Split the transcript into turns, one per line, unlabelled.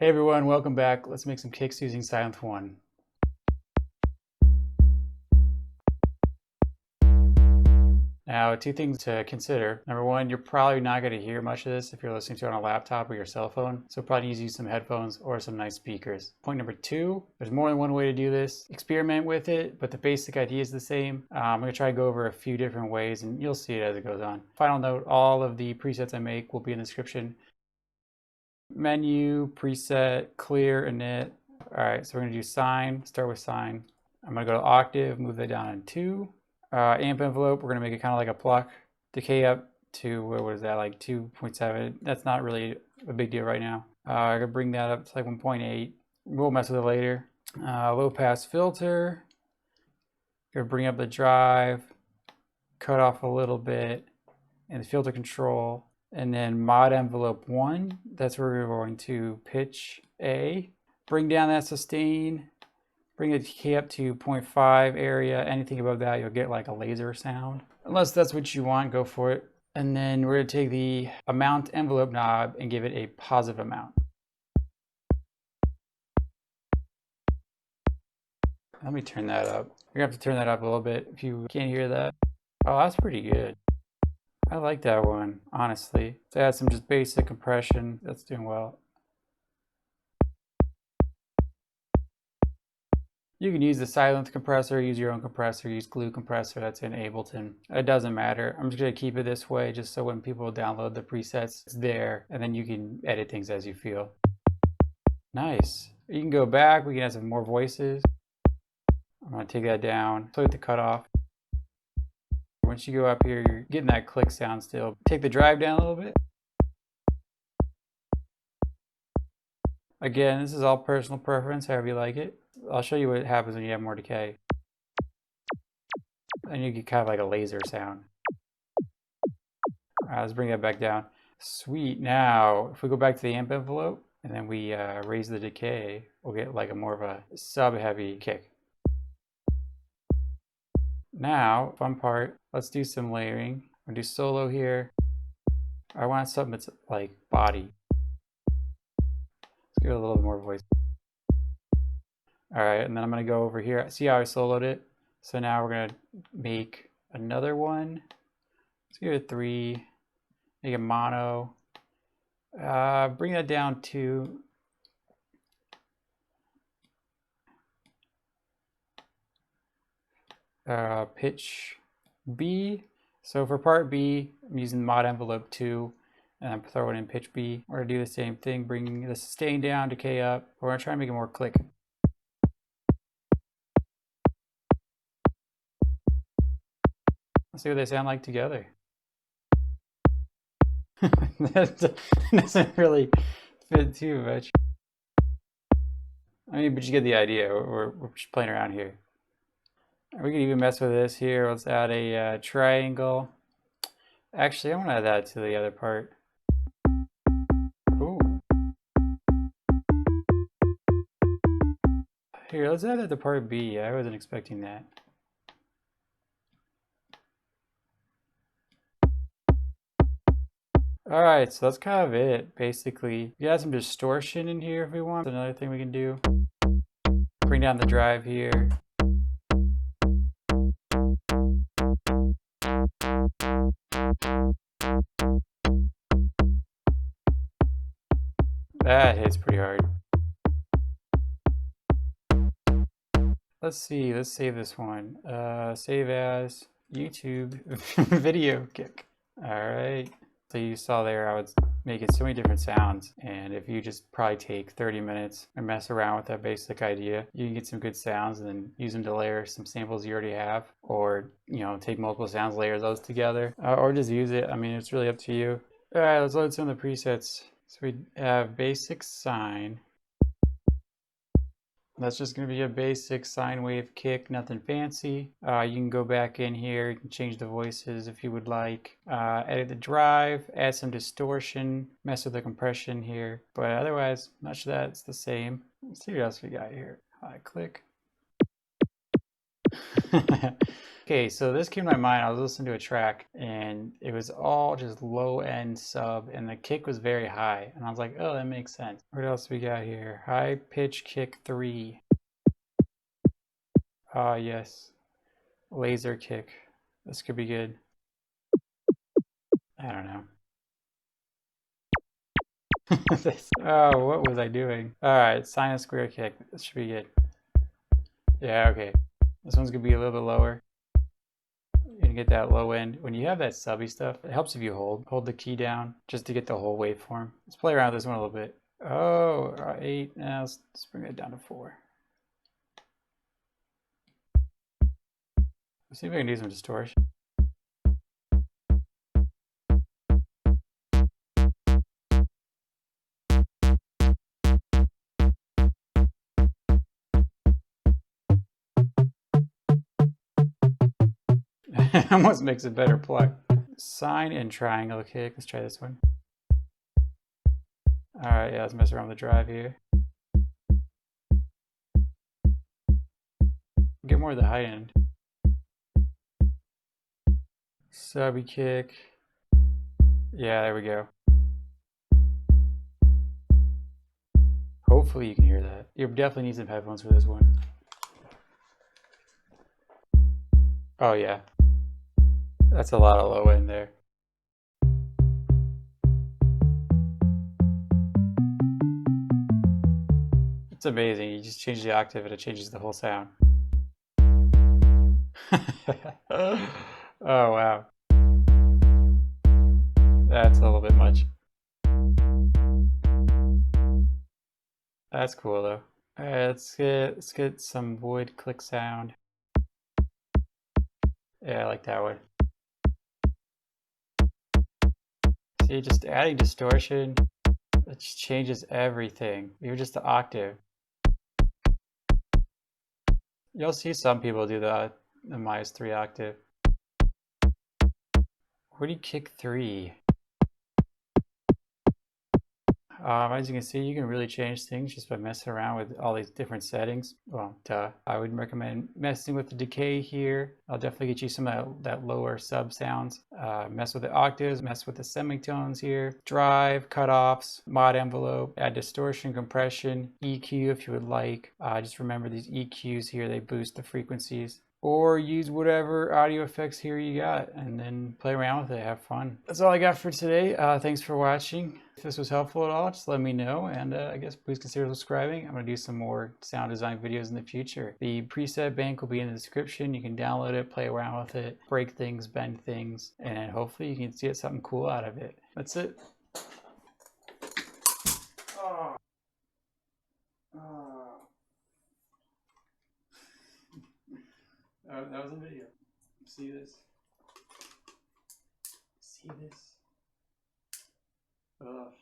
Hey everyone, welcome back. Let's make some kicks using Sylenth1. Now, two things to consider. Number one, you're probably not going to hear much of this if you're listening to it on a laptop or your cell phone, so probably use some headphones or some nice speakers. Point number two, there's more than one way to do this. Experiment with it, but the basic idea is the same. I'm going to try to go over a few different ways, and you'll see it as it goes on. Final note, all of the presets I make will be in the description. Menu, preset, clear, init. All right, so we're going to do sine, start with sine. I'm going to go to octave, move that down in 2. Amp envelope, we're going to make it kind of like a pluck. Decay up to, what is that, like 2.7. That's not really a big deal right now. I'm going to bring that up to like 1.8. We'll mess with it later. Low pass filter. Going to bring up the drive, cut off a little bit, and the filter control. And then mod envelope 1, that's where we're going to pitch A. Bring down that sustain. Bring the decay up to 0.5 area. Anything above that, you'll get like a laser sound. Unless that's what you want, go for it. And then we're going to take the amount envelope knob and give it a positive amount. Let me turn that up. You're going to have to turn that up a little bit if you can't hear that. Oh, that's pretty good. I like that one, honestly. To add some just basic compression, that's doing well. You can use the Sylenth compressor, use your own compressor, use glue compressor, that's in Ableton. It doesn't matter. I'm just gonna keep it this way just so when people download the presets, it's there, and then you can edit things as you feel. Nice. You can go back, we can add some more voices. I'm gonna take that down, play with the cutoff. Once you go up here, you're getting that click sound still. Take the drive down a little bit. Again, this is all personal preference, however you like it. I'll show you what happens when you have more decay. And you get kind of like a laser sound. All right, let's bring that back down. Sweet. Now, if we go back to the amp envelope and then we raise the decay, we'll get like a more of a sub-heavy kick. Now, fun part, let's do some layering. I'm gonna do solo here. I want something that's like body. Let's give it a little more voice. All right, and then I'm gonna go over here. See how I soloed it? So now we're gonna make another one. Let's give it a 3. Make a mono. Bring that down to pitch B. So for part B, I'm using mod envelope 2, and I'm throwing in pitch B. We're gonna do the same thing, bring the sustain down, decay up. We're gonna try and make it more click. Let's see what they sound like together. That doesn't really fit too much. I mean, but you get the idea. We're just playing around here. We can even mess with this here. Let's add a triangle. Actually, I want to add that to the other part. Ooh. Here, let's add that to part B. I wasn't expecting that. Alright, so that's kind of it, basically. We got some distortion in here if we want. That's another thing we can do. Bring down the drive here. That hits pretty hard. Let's see, let's save this one. Save as YouTube video kick. Alright. So you saw there I was making so many different sounds, and if you just probably take 30 minutes and mess around with that basic idea, you can get some good sounds and then use them to layer some samples you already have, or take multiple sounds, layer those together, or just use it. I mean, it's really up to you. All right, let's load some of the presets. So we have basic sine. That's just going to be a basic sine wave kick, nothing fancy. You can go back in here, you can change the voices if you would like. Edit the drive, add some distortion, mess with the compression here. But otherwise, much of that, it's the same. Let's see what else we got here. Click. Okay, so this came to my mind. I was listening to a track and it was all just low end sub and the kick was very high. And I was like, oh, that makes sense. What else we got here? High pitch kick 3. Ah, yes. Laser kick. This could be good. I don't know. Oh, what was I doing? Alright, sinus square kick. This should be good. Yeah, okay. This one's gonna be a little bit lower. You're gonna get that low end. When you have that subby stuff, it helps if you hold the key down just to get the whole waveform. Let's play around with this one a little bit. Oh, 8. Now let's bring it down to 4. Let's see if I can do some distortion. Almost makes a better plug. Sine and triangle kick. Let's try this one. Alright, yeah, let's mess around with the drive here. Get more of the high end. Subby kick. Yeah, there we go. Hopefully you can hear that. You definitely need some headphones for this one. Oh yeah. That's a lot of low end there. It's amazing. You just change the octave and it changes the whole sound. Oh wow. That's a little bit much. That's cool though. Alright, let's get some wood click sound. Yeah, I like that one. See, just adding distortion, it just changes everything. Even just the octave. You'll see some people do the -3 octave. Where do you kick 3? As you can see, you can really change things just by messing around with all these different settings. Well, I would recommend messing with the decay here. I'll definitely get you some of that lower sub sounds. Mess with the octaves, mess with the semitones here. Drive, cutoffs, mod envelope, add distortion, compression, EQ if you would like. Just remember these EQs here, they boost the frequencies. Or use whatever audio effects here you got and then play around with it, have fun. That's all I got for today. Thanks for watching. If this was helpful at all, just let me know, and I guess please consider subscribing. I'm going to do some more sound design videos in the future. The preset bank will be in the description. You can download it, play around with it, break things, bend things, and hopefully you can get something cool out of it. That's it. Oh. Oh. That was a video. See this? See this? Ugh.